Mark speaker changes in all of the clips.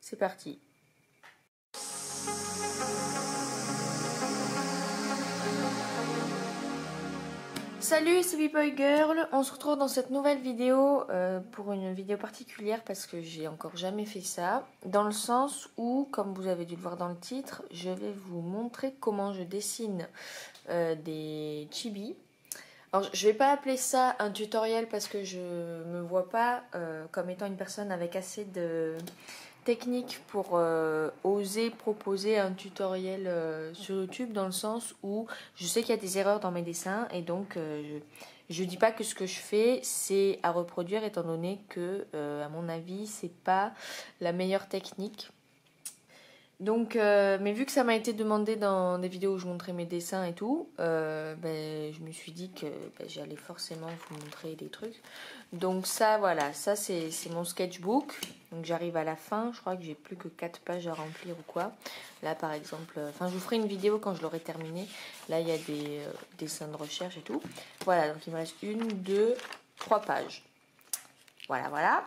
Speaker 1: c'est parti. Salut, c'est B-Boy Girl. On se retrouve dans cette nouvelle vidéo pour une vidéo particulière parce que j'ai encore jamais fait ça. Dans le sens où, comme vous avez dû le voir dans le titre, je vais vous montrer comment je dessine des chibis. Alors, je vais pas appeler ça un tutoriel parce que je me vois pas comme étant une personne avec assez de technique pour oser proposer un tutoriel sur YouTube, dans le sens où je sais qu'il y a des erreurs dans mes dessins et donc je dis pas que ce que je fais c'est à reproduire, étant donné que à mon avis c'est pas la meilleure technique. Donc, mais vu que ça m'a été demandé dans des vidéos où je montrais mes dessins et tout, je me suis dit que j'allais forcément vous montrer des trucs. Donc ça, voilà, ça c'est mon sketchbook. Donc j'arrive à la fin, je crois que j'ai plus que 4 pages à remplir ou quoi. Là par exemple, enfin je vous ferai une vidéo quand je l'aurai terminé. Là il y a des dessins de recherche et tout. Voilà, donc il me reste 1, 2, 3 pages. Voilà, voilà.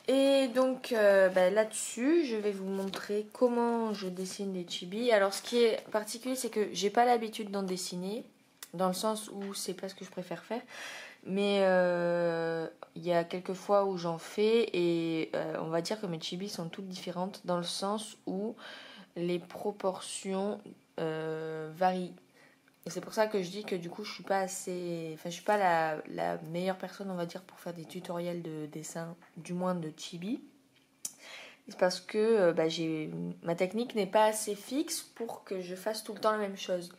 Speaker 1: Et donc là-dessus, je vais vous montrer comment je dessine des chibis. Alors ce qui est particulier, c'est que j'ai pas l'habitude d'en dessiner, dans le sens où c'est pas ce que je préfère faire. Mais il y a quelques fois où j'en fais et on va dire que mes chibis sont toutes différentes, dans le sens où les proportions varient. Et c'est pour ça que je dis que du coup je suis pas assez, enfin je suis pas la meilleure personne, on va dire, pour faire des tutoriels de dessin, du moins de chibi. C'est parce que ma technique n'est pas assez fixe pour que je fasse tout le temps la même chose.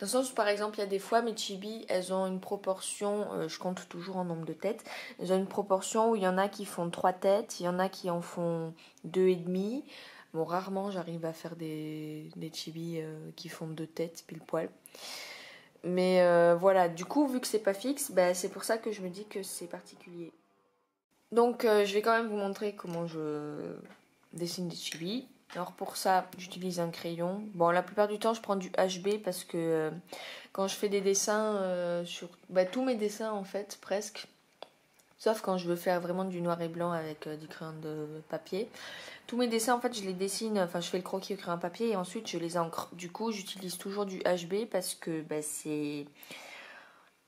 Speaker 1: Dans le sens où par exemple il y a des fois mes chibis, elles ont une proportion, je compte toujours en nombre de têtes, elles ont une proportion où il y en a qui font 3 têtes, il y en a qui en font 2,5. Bon, rarement j'arrive à faire des chibis qui font 2 têtes pile poil. Mais voilà, du coup, vu que c'est pas fixe, c'est pour ça que je me dis que c'est particulier. Donc je vais quand même vous montrer comment je dessine des chibis. Alors pour ça, j'utilise un crayon. Bon, la plupart du temps, je prends du HB parce que quand je fais des dessins sur tous mes dessins en fait, presque, sauf quand je veux faire vraiment du noir et blanc avec du crayon de papier. Tous mes dessins, en fait, je les dessine, enfin, je fais le croquis au crayon papier et ensuite je les encre. Du coup, j'utilise toujours du HB parce que c'est...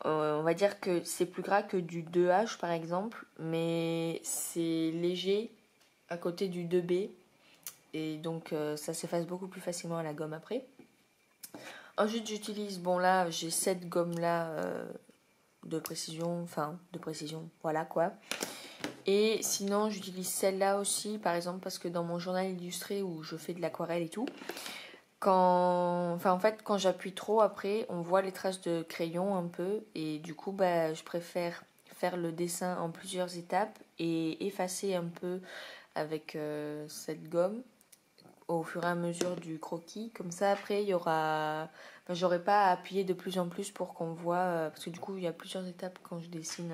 Speaker 1: on va dire que c'est plus gras que du 2H par exemple, mais c'est léger à côté du 2B. Et donc, ça s'efface beaucoup plus facilement à la gomme après. Ensuite, j'utilise, bon là, j'ai cette gomme-là de précision, voilà quoi. Et sinon, j'utilise celle-là aussi, par exemple, parce que dans mon journal illustré où je fais de l'aquarelle et tout, en fait, quand j'appuie trop, après, on voit les traces de crayon un peu. Et du coup, je préfère faire le dessin en plusieurs étapes et effacer un peu avec cette gomme au fur et à mesure du croquis. Comme ça, après, il y aura... j'aurai pas à appuyer de plus en plus pour qu'on voit... parce que du coup, il y a plusieurs étapes quand je dessine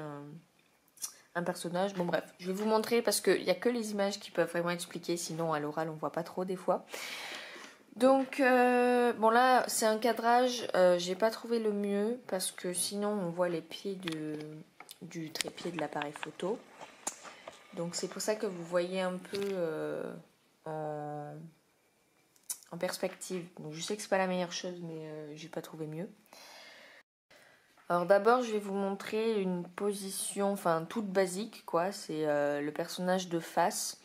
Speaker 1: un personnage. Bon bref, je vais vous montrer parce qu'il n'y a que les images qui peuvent vraiment expliquer, sinon à l'oral on voit pas trop des fois. Donc bon là c'est un cadrage, j'ai pas trouvé le mieux parce que sinon on voit les pieds du trépied de l'appareil photo. Donc c'est pour ça que vous voyez un peu en perspective. Donc je sais que c'est pas la meilleure chose, mais j'ai pas trouvé mieux. Alors d'abord je vais vous montrer une position, enfin toute basique quoi, c'est le personnage de face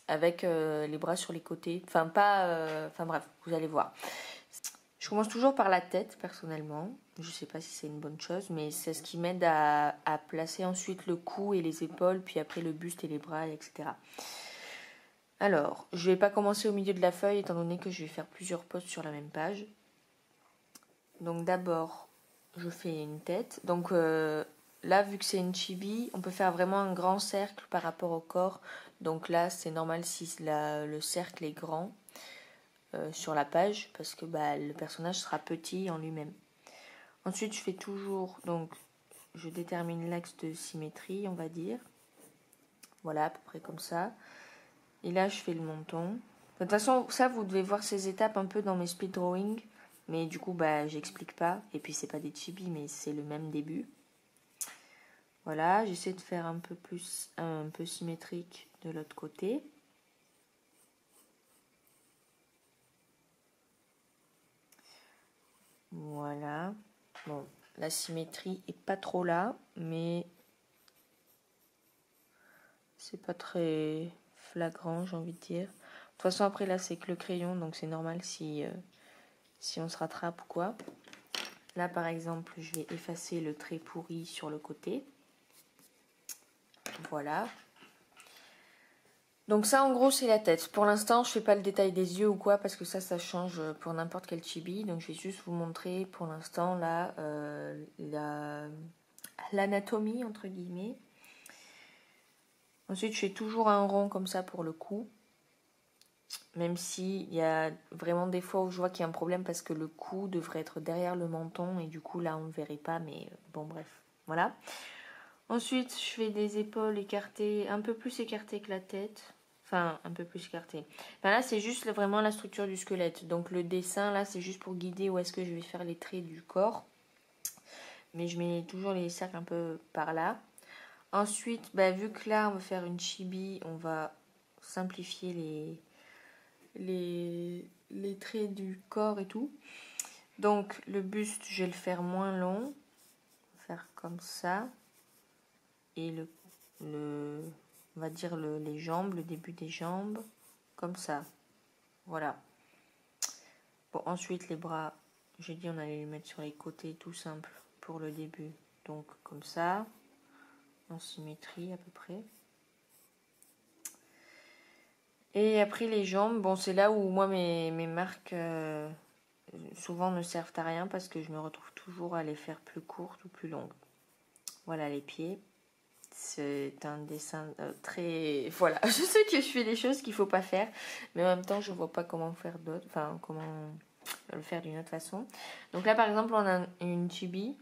Speaker 1: avec les bras sur les côtés, enfin bref, vous allez voir. Je commence toujours par la tête personnellement, je sais pas si c'est une bonne chose, mais c'est ce qui m'aide à placer ensuite le cou et les épaules, puis après le buste et les bras, etc. Alors, je vais pas commencer au milieu de la feuille étant donné que je vais faire plusieurs poses sur la même page. Donc d'abord, je fais une tête. Donc là, vu que c'est une chibi, on peut faire vraiment un grand cercle par rapport au corps. Donc là, c'est normal si le cercle est grand sur la page parce que le personnage sera petit en lui-même. Ensuite, je fais toujours, donc je détermine l'axe de symétrie, on va dire. Voilà, à peu près comme ça. Et là, je fais le menton. De toute façon, ça, vous devez voir ces étapes un peu dans mes speed drawing. Mais du coup, j'explique pas. Et puis, c'est pas des chibis, mais c'est le même début. Voilà, j'essaie de faire un peu symétrique de l'autre côté. Voilà. Bon, la symétrie est pas trop là, mais c'est pas très flagrant, j'ai envie de dire. De toute façon, après là, c'est que le crayon, donc c'est normal si on se rattrape ou quoi. Là, par exemple, je vais effacer le trait pourri sur le côté. Voilà. Donc ça, en gros, c'est la tête. Pour l'instant, je fais pas le détail des yeux ou quoi, parce que ça change pour n'importe quel chibi. Donc je vais juste vous montrer, pour l'instant, là, l'anatomie, entre guillemets. Ensuite, je fais toujours un rond comme ça pour le cou. Même s'il y a vraiment des fois où je vois qu'il y a un problème parce que le cou devrait être derrière le menton. Et du coup, là, on ne verrait pas, mais bon, bref. Voilà. Ensuite, je fais des épaules écartées, un peu plus écartées que la tête. Enfin, un peu plus écartées. Enfin, là, c'est juste vraiment la structure du squelette. Donc, le dessin, là, c'est juste pour guider où est-ce que je vais faire les traits du corps. Mais je mets toujours les cercles un peu par là. Ensuite, bah, vu que là, on va faire une chibi, on va simplifier les traits du corps et tout. Donc, le buste, je vais le faire moins long. Faire comme ça. Et on va dire les jambes, le début des jambes, comme ça. Voilà. Bon, ensuite, les bras, j'ai dit on allait les mettre sur les côtés, tout simple, pour le début. Donc, comme ça, en symétrie à peu près. Et après, les jambes, bon, c'est là où moi, mes marques, souvent ne servent à rien parce que je me retrouve toujours à les faire plus courtes ou plus longues. Voilà les pieds. C'est un dessin très... Voilà, je sais que je fais des choses qu'il ne faut pas faire, mais en même temps, je ne vois pas comment faire d'autres, enfin, comment le faire d'une autre façon. Donc là, par exemple, on a une chibi,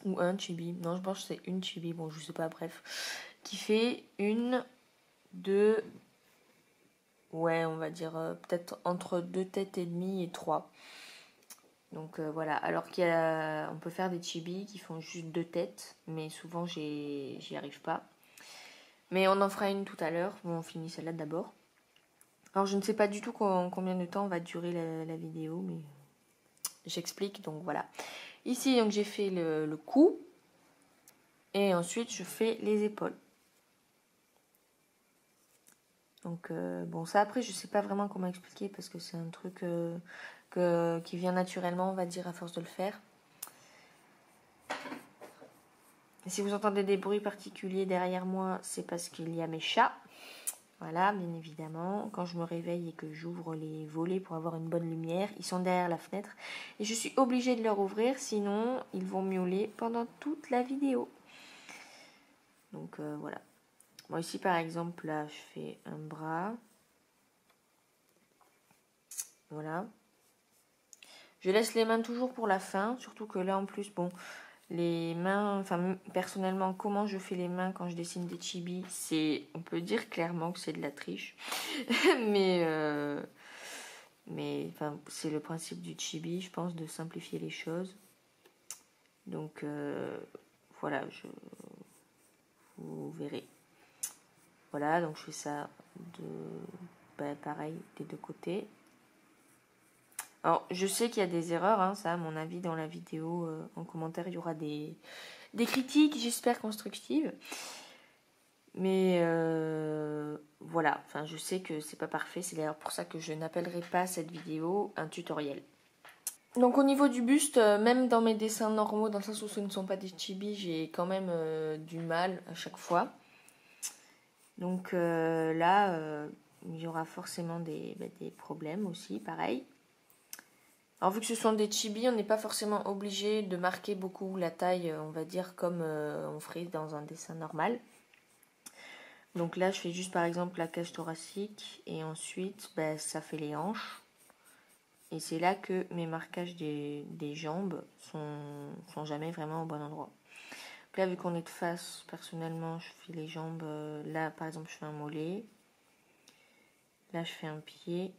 Speaker 1: ou un chibi, non, je pense que c'est une chibi, bon, je sais pas, bref, qui fait une, deux, ouais, on va dire peut-être entre 2 têtes et demie et 3. Donc voilà, alors on peut faire des chibis qui font juste 2 têtes, mais souvent j'y arrive pas. Mais on en fera une tout à l'heure. Bon, on finit celle-là d'abord. Alors, je ne sais pas du tout combien de temps va durer la vidéo, mais j'explique. Donc, voilà. Ici, donc j'ai fait le cou. Et ensuite, je fais les épaules. Donc, bon, ça, après, je ne sais pas vraiment comment expliquer parce que c'est un truc qui vient naturellement, on va dire, à force de le faire. Et si vous entendez des bruits particuliers derrière moi, c'est parce qu'il y a mes chats. Voilà, bien évidemment, quand je me réveille et que j'ouvre les volets pour avoir une bonne lumière, ils sont derrière la fenêtre et je suis obligée de leur ouvrir, sinon ils vont miauler pendant toute la vidéo. Donc voilà. Moi ici par exemple, là je fais un bras. Voilà. Je laisse les mains toujours pour la fin, surtout que là en plus, bon, les mains, enfin personnellement, comment je fais les mains quand je dessine des chibis, on peut dire clairement que c'est de la triche. Mais enfin, c'est le principe du chibi, je pense, de simplifier les choses. Donc voilà, vous verrez. Voilà, donc je fais ça pareil des deux côtés. Alors, je sais qu'il y a des erreurs, hein, ça, à mon avis, dans la vidéo, en commentaire, il y aura des critiques, j'espère constructives. Mais voilà, enfin, je sais que c'est pas parfait, c'est d'ailleurs pour ça que je n'appellerai pas cette vidéo un tutoriel. Donc au niveau du buste, même dans mes dessins normaux, dans le sens où ce ne sont pas des chibis, j'ai quand même du mal à chaque fois. Donc là, il y aura forcément des problèmes aussi, pareil. Alors vu que ce sont des chibis, on n'est pas forcément obligé de marquer beaucoup la taille, on va dire, comme on ferait dans un dessin normal. Donc là, je fais juste par exemple la cage thoracique et ensuite, ça fait les hanches. Et c'est là que mes marquages des jambes sont jamais vraiment au bon endroit. Donc là, vu qu'on est de face, personnellement, je fais les jambes. Là, par exemple, je fais un mollet. Là, je fais un pied.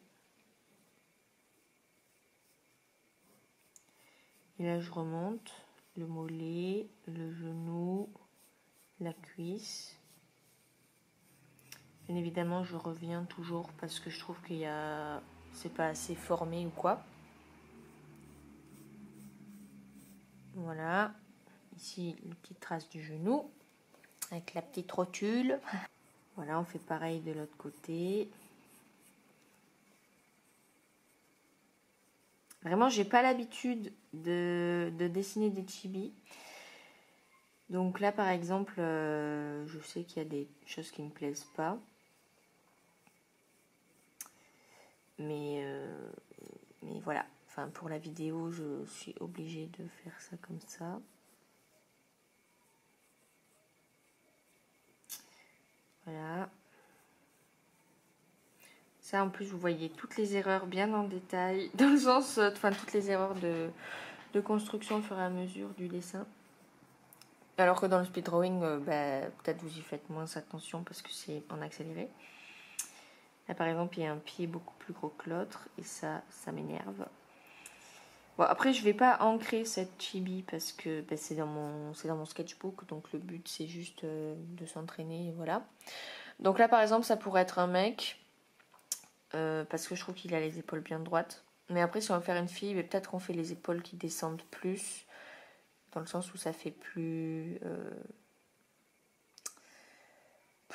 Speaker 1: Et là, je remonte le mollet, le genou, la cuisse. Bien évidemment, je reviens toujours parce que je trouve c'est pas assez formé ou quoi. Voilà. Ici, une petite trace du genou. Avec la petite rotule. Voilà, on fait pareil de l'autre côté. Vraiment, j'ai pas l'habitude de dessiner des chibis. Donc là, par exemple, je sais qu'il y a des choses qui me plaisent pas. Mais voilà. Enfin, pour la vidéo, je suis obligée de faire ça comme ça. Voilà. Ça, en plus, vous voyez toutes les erreurs bien en détail. Dans le sens, enfin, toutes les erreurs de construction au fur et à mesure du dessin. Alors que dans le speed drawing, peut-être vous y faites moins attention parce que c'est en accéléré. Là, par exemple, il y a un pied beaucoup plus gros que l'autre et ça m'énerve. Bon, après, je vais pas ancrer cette chibi parce que c'est dans mon sketchbook. Donc, le but, c'est juste de s'entraîner, voilà. Donc là, par exemple, ça pourrait être un mec parce que je trouve qu'il a les épaules bien droites. Mais après, si on veut faire une fille, peut-être qu'on fait les épaules qui descendent plus. Dans le sens où ça fait plus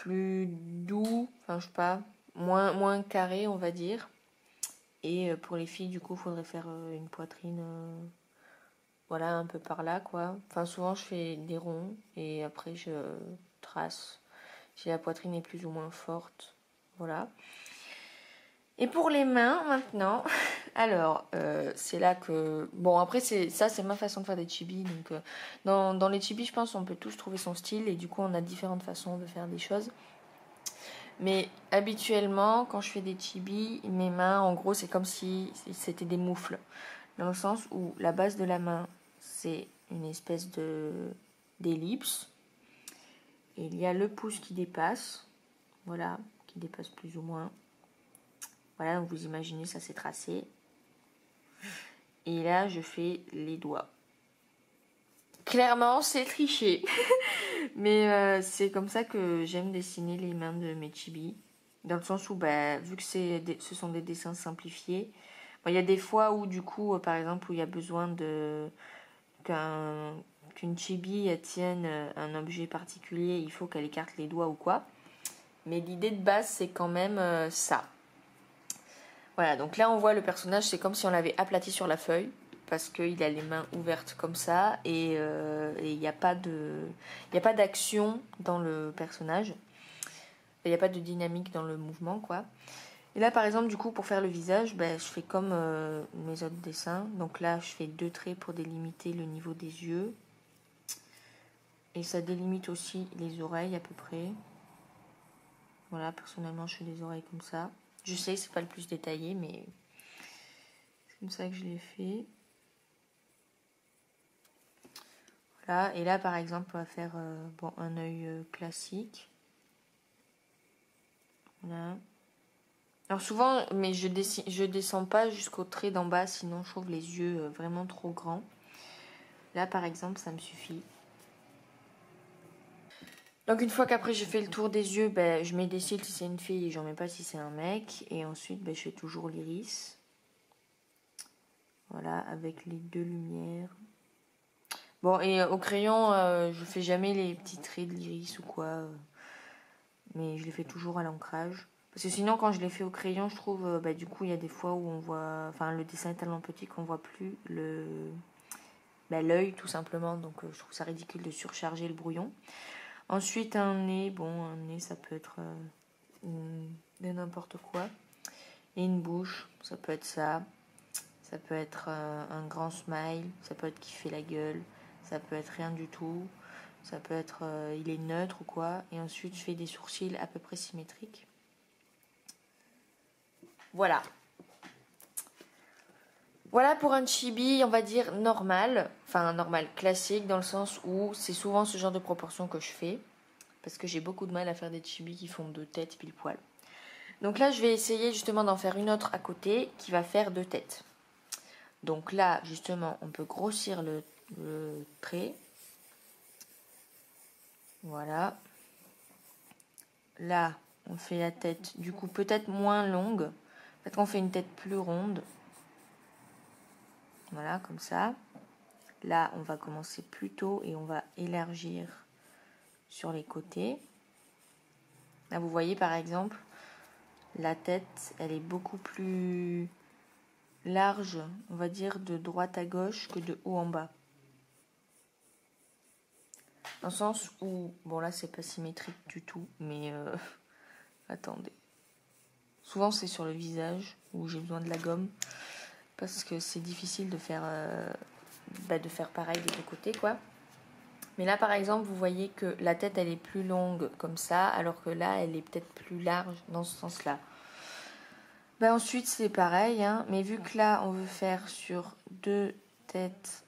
Speaker 1: doux, enfin je sais pas, moins carré on va dire. Et pour les filles du coup il faudrait faire une poitrine voilà un peu par là quoi. Enfin souvent je fais des ronds et après je trace si la poitrine est plus ou moins forte. Voilà. Et pour les mains maintenant, alors c'est là que... Bon après c'est ma façon de faire des chibis. Donc dans les chibis je pense on peut tous trouver son style et du coup on a différentes façons de faire des choses. Mais habituellement quand je fais des chibis, mes mains en gros c'est comme si c'était des moufles. Dans le sens où la base de la main c'est une espèce d'ellipse. Et il y a le pouce qui dépasse. Voilà, qui dépasse plus ou moins. Voilà, donc vous imaginez, ça c'est tracé. Et là, je fais les doigts. Clairement, c'est triché. Mais c'est comme ça que j'aime dessiner les mains de mes chibis. Dans le sens où, vu que ce sont des dessins simplifiés, il y a des fois où, du coup, par exemple, où il y a besoin qu'une chibi tienne un objet particulier, il faut qu'elle écarte les doigts ou quoi. Mais l'idée de base, c'est quand même ça. Voilà, donc là on voit le personnage, c'est comme si on l'avait aplati sur la feuille, parce qu'il a les mains ouvertes comme ça, et il n'y a pas d'action dans le personnage. Il n'y a pas de dynamique dans le mouvement, quoi. Et là par exemple, du coup, pour faire le visage, je fais comme mes autres dessins. Donc là, je fais 2 traits pour délimiter le niveau des yeux. Et ça délimite aussi les oreilles à peu près. Voilà, personnellement, je fais des oreilles comme ça. Je sais que c'est pas le plus détaillé, mais c'est comme ça que je l'ai fait. Voilà, et là par exemple, on va faire un œil classique. Voilà. Alors souvent, mais je descends pas jusqu'au trait d'en bas, sinon je trouve les yeux vraiment trop grands. Là par exemple, ça me suffit. Donc une fois qu'après j'ai fait le tour des yeux, je mets des cils si c'est une fille et j'en mets pas si c'est un mec. Et ensuite, je fais toujours l'iris. Voilà, avec les 2 lumières. Bon, et au crayon, je fais jamais les petits traits de l'iris ou quoi. Mais je les fais toujours à l'ancrage. Parce que sinon, quand je les fais au crayon, je trouve, du coup, il y a des fois où on voit... Enfin, le dessin est tellement petit qu'on voit plus l'œil, tout simplement. Donc, je trouve ça ridicule de surcharger le brouillon. Ensuite, un nez. Bon, un nez, ça peut être de n'importe quoi. Et une bouche, ça peut être ça. Ça peut être un grand smile. Ça peut être qui fait la gueule. Ça peut être rien du tout. Ça peut être il est neutre ou quoi. Et ensuite, je fais des sourcils à peu près symétriques. Voilà. Voilà pour un chibi, on va dire normal. Enfin, normal, classique, dans le sens où c'est souvent ce genre de proportion que je fais. Parce que j'ai beaucoup de mal à faire des chibis qui font 2 têtes pile poil. Donc là, je vais essayer justement d'en faire une autre à côté qui va faire 2 têtes. Donc là, justement, on peut grossir le trait. Voilà. Là, on fait la tête, du coup, peut-être moins longue. Peut-être qu'on fait une tête plus ronde. Voilà, comme ça. Là, on va commencer plus tôt et on va élargir sur les côtés. Là, vous voyez par exemple, la tête, elle est beaucoup plus large, on va dire, de droite à gauche que de haut en bas. Dans le sens où, bon là, c'est pas symétrique du tout, mais attendez. Souvent, c'est sur le visage où j'ai besoin de la gomme parce que c'est difficile de faire pareil des deux côtés, quoi. Mais là, par exemple, vous voyez que la tête, elle est plus longue comme ça, alors que là, elle est peut-être plus large dans ce sens-là. Ensuite, c'est pareil, hein, mais vu que là, on veut faire sur deux têtes,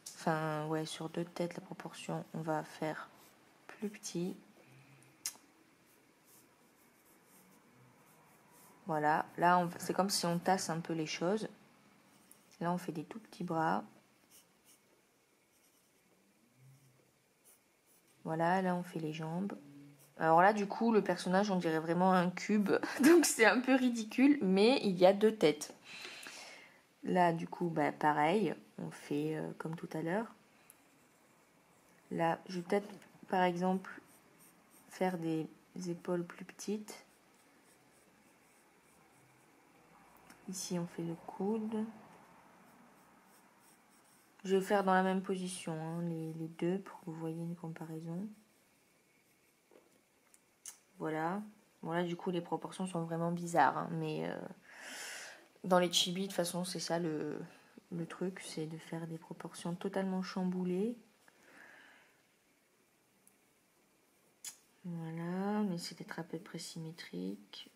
Speaker 1: sur deux têtes, la proportion, on va faire plus petit. Voilà, là, c'est comme si on tasse un peu les choses. Là, on fait des tout petits bras. Voilà, là, on fait les jambes. Alors là, du coup, le personnage, on dirait vraiment un cube. Donc, c'est un peu ridicule, mais il y a deux têtes. Là, du coup, pareil, on fait comme tout à l'heure. Là, je vais peut-être, par exemple, faire des épaules plus petites. Ici, on fait le coude. Je vais faire dans la même position, hein, les deux, pour que vous voyez une comparaison. Voilà. Bon, là, du coup, les proportions sont vraiment bizarres, hein, mais dans les chibis, de toute façon, c'est ça le truc, c'est de faire des proportions totalement chamboulées. Voilà, on essaie d'être à peu près symétrique.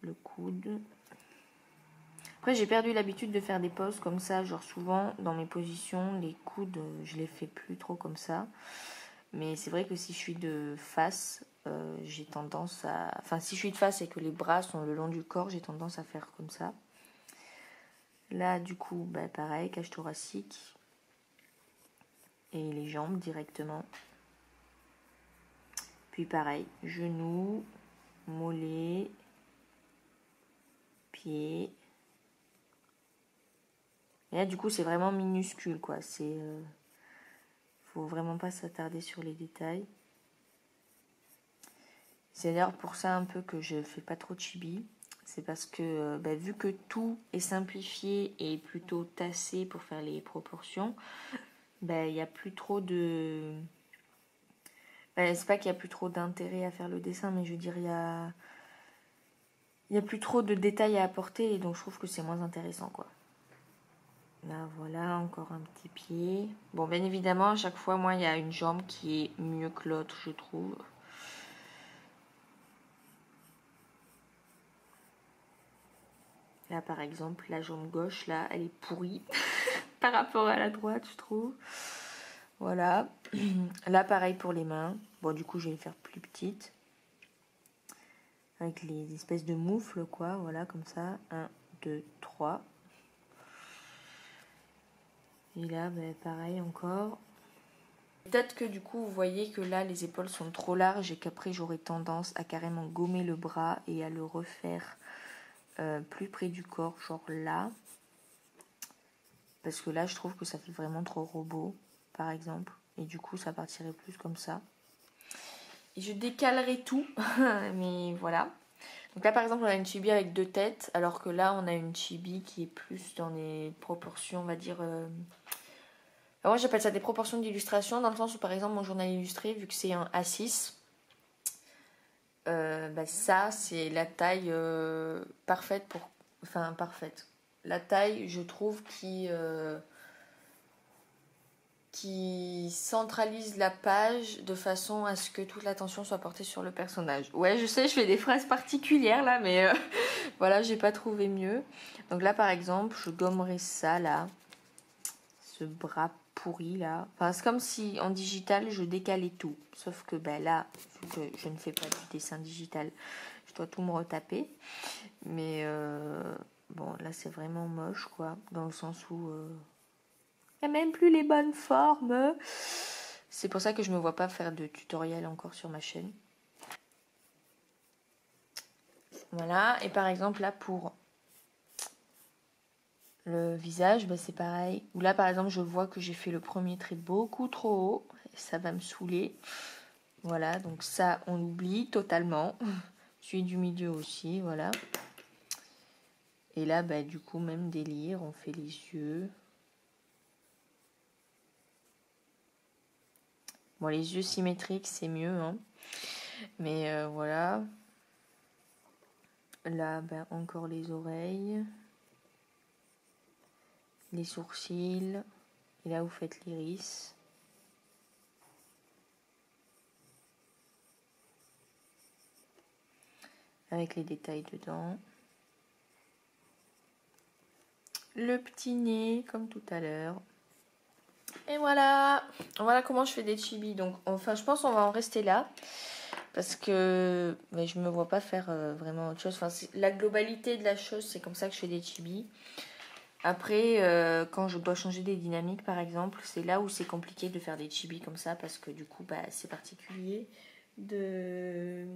Speaker 1: Le coude. Après, j'ai perdu l'habitude de faire des poses comme ça, genre souvent dans mes positions, les coudes, je les fais plus trop comme ça. Mais c'est vrai que si je suis de face, j'ai tendance à... Enfin, si je suis de face et que les bras sont le long du corps, j'ai tendance à faire comme ça. Là, du coup, pareil, cage thoracique. Et les jambes directement. Puis pareil, genoux, mollets, pieds. Et là, du coup, c'est vraiment minuscule, quoi. Faut vraiment pas s'attarder sur les détails. C'est d'ailleurs pour ça un peu que je fais pas trop de chibi. C'est parce que vu que tout est simplifié et plutôt tassé pour faire les proportions, il n'y a plus trop de... c'est pas qu'il y a plus trop d'intérêt à faire le dessin, mais je veux dire, il y a plus trop de détails à apporter et donc je trouve que c'est moins intéressant, quoi. Là, voilà, encore un petit pied. Bon, bien évidemment, à chaque fois, moi, il y a une jambe qui est mieux que l'autre, je trouve. Là, par exemple, la jambe gauche, là, elle est pourrie par rapport à la droite, je trouve. Voilà. Là, pareil pour les mains. Bon, du coup, je vais les faire plus petites. Avec les espèces de moufles, quoi. Voilà, comme ça. 1, 2, 3. Et là, pareil encore. Peut-être que du coup, vous voyez que là, les épaules sont trop larges et qu'après, j'aurai tendance à carrément gommer le bras et à le refaire plus près du corps, genre là. Parce que là, je trouve que ça fait vraiment trop robot, par exemple. Et du coup, ça partirait plus comme ça. Et je décalerai tout, mais voilà. Donc là, par exemple, on a une chibi avec deux têtes, alors que là, on a une chibi qui est plus dans les proportions, on va dire... Alors moi, j'appelle ça des proportions d'illustration, dans le sens où, par exemple, mon journal illustré, vu que c'est un A6, ça, c'est la taille parfaite pour... Enfin, parfaite. La taille, je trouve, qui centralise la page de façon à ce que toute l'attention soit portée sur le personnage. Ouais, je sais, je fais des phrases particulières là, mais voilà, j'ai pas trouvé mieux. Donc là, par exemple, je gommerai ça là, ce bras pourri là. Enfin, c'est comme si en digital, je décalais tout. Sauf que là, je ne fais pas du dessin digital, je dois tout me retaper. Mais bon, là, c'est vraiment moche, quoi, dans le sens où... il n'y a même plus les bonnes formes. C'est pour ça que je ne me vois pas faire de tutoriel encore sur ma chaîne. Voilà. Et par exemple, là, pour le visage, bah, c'est pareil. Ou là, par exemple, je vois que j'ai fait le premier trait beaucoup trop haut. Ça va me saouler. Voilà, donc ça, on l'oublie totalement. Celui du milieu aussi, voilà. Et là, bah, du coup, même délire, on fait les yeux. Bon, les yeux symétriques, c'est mieux, hein. Mais voilà. Là, bah, encore les oreilles. Les sourcils. Et là, vous faites l'iris. Avec les détails dedans. Le petit nez, comme tout à l'heure. Et voilà. Voilà comment je fais des chibis. Donc, enfin, je pense qu'on va en rester là. Parce que mais je me vois pas faire vraiment autre chose. Enfin, la globalité de la chose, c'est comme ça que je fais des chibis. Après, quand je dois changer des dynamiques, par exemple, c'est là où c'est compliqué de faire des chibis comme ça. Parce que du coup, bah, c'est particulier de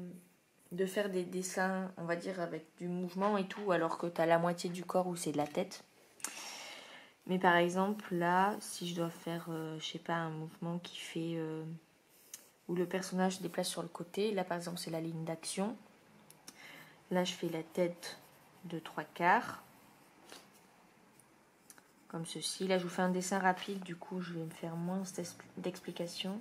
Speaker 1: faire des dessins, on va dire, avec du mouvement et tout, alors que tu as la moitié du corps où c'est de la tête. Mais par exemple, là, si je dois faire, je sais pas, un mouvement qui fait... où le personnage se déplace sur le côté. Là, par exemple, c'est la ligne d'action. Là, je fais la tête de 3/4. Comme ceci. Là, je vous fais un dessin rapide. Du coup, je vais me faire moins d'explications.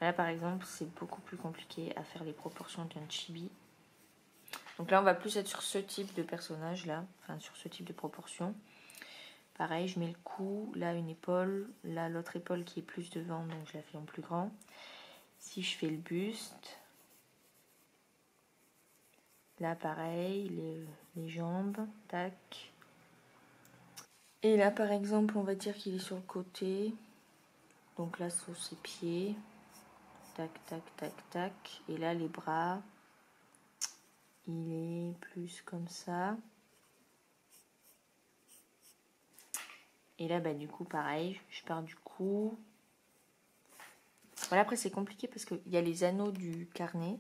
Speaker 1: Là, par exemple, c'est beaucoup plus compliqué à faire les proportions d'un chibi. Donc là, on va plus être sur ce type de personnage, là. Enfin, sur ce type de proportion. Pareil, je mets le cou. Là, une épaule. Là, l'autre épaule qui est plus devant. Donc, je la fais en plus grand. Si je fais le buste... Là, pareil, les jambes, tac. Et là, par exemple, on va dire qu'il est sur le côté. Donc là, sur ses pieds. Tac, tac, tac, tac. Et là, les bras. Il est plus comme ça. Et là, bah, du coup, pareil, je pars du cou. Voilà, après, c'est compliqué parce qu'il y a les anneaux du carnet.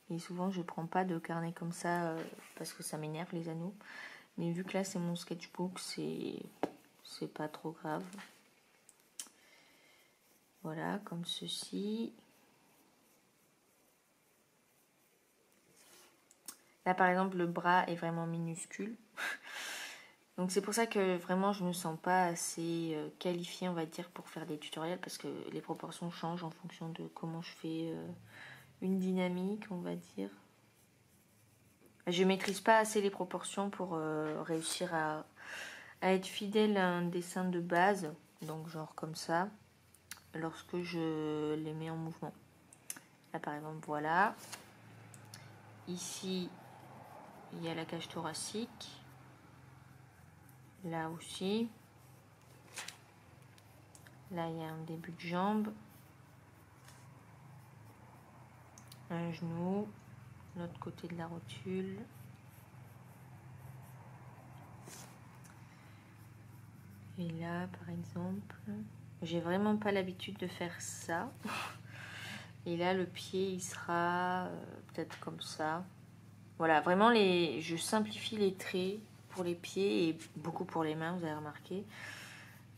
Speaker 1: Et souvent, je prends pas de carnet comme ça parce que ça m'énerve, les anneaux. Mais vu que là, c'est mon sketchbook, c'est pas trop grave. Voilà, comme ceci. Là, par exemple, le bras est vraiment minuscule. Donc, c'est pour ça que vraiment, je ne me sens pas assez qualifiée, on va dire, pour faire des tutoriels. Parce que les proportions changent en fonction de comment je fais une dynamique, on va dire. Je ne maîtrise pas assez les proportions pour réussir à être fidèle à un dessin de base. Donc, genre comme ça, lorsque je les mets en mouvement. Là, par exemple, voilà. Ici, il y a la cage thoracique. Là aussi. Là, il y a un début de jambe. Un genou. L'autre côté de la rotule. Et là, par exemple, j'ai vraiment pas l'habitude de faire ça. Et là, le pied, il sera peut-être comme ça. Voilà, vraiment, je simplifie les traits pour les pieds et beaucoup pour les mains, vous avez remarqué.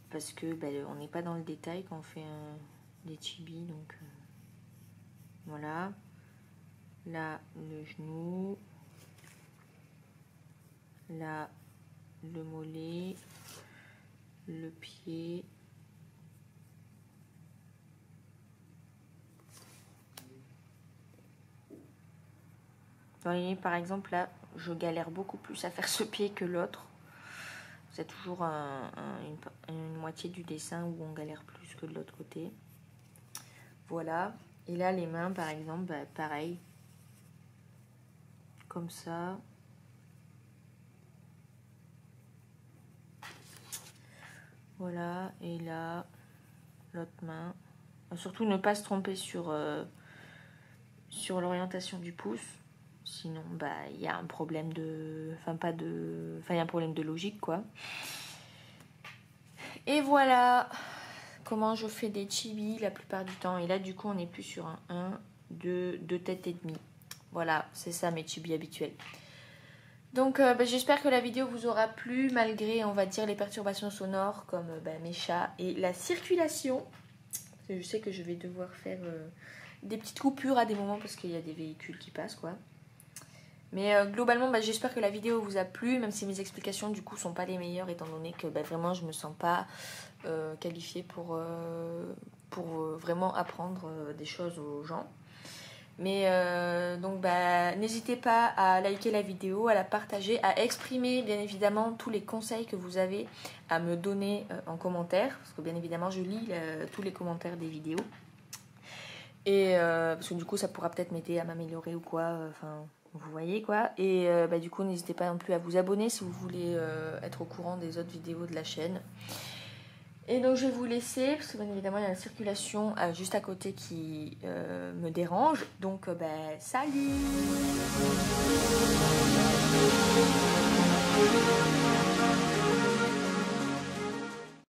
Speaker 1: Parce que on n'est pas dans le détail quand on fait des chibis. Donc, voilà. Là, le genou. Là, le mollet. Le pied. Vous voyez, par exemple, là, je galère beaucoup plus à faire ce pied que l'autre. C'est toujours une moitié du dessin où on galère plus que de l'autre côté. Voilà. Et là, les mains, par exemple, pareil. Comme ça. Voilà. Et là, l'autre main. Surtout ne pas se tromper sur l'orientation du pouce. Sinon, il y a un problème de... il y a un problème de logique, quoi. Et voilà comment je fais des chibis la plupart du temps. Et là, du coup, on n'est plus sur un 1, 2 têtes et demi. Voilà, c'est ça mes chibis habituels. Donc j'espère que la vidéo vous aura plu malgré, on va dire, les perturbations sonores comme mes chats et la circulation. Je sais que je vais devoir faire des petites coupures à des moments parce qu'il y a des véhicules qui passent quoi. Mais globalement j'espère que la vidéo vous a plu, même si mes explications du coup sont pas les meilleures étant donné que vraiment je me sens pas qualifiée pour vraiment apprendre des choses aux gens. Mais donc n'hésitez pas à liker la vidéo, à la partager, à exprimer bien évidemment tous les conseils que vous avez à me donner en commentaire, parce que bien évidemment je lis tous les commentaires des vidéos. Et parce que du coup ça pourra peut-être m'aider à m'améliorer ou quoi, enfin vous voyez quoi. Et du coup n'hésitez pas non plus à vous abonner si vous voulez être au courant des autres vidéos de la chaîne. Et donc je vais vous laisser, parce que bien évidemment il y a la circulation juste à côté qui me dérange. Donc salut!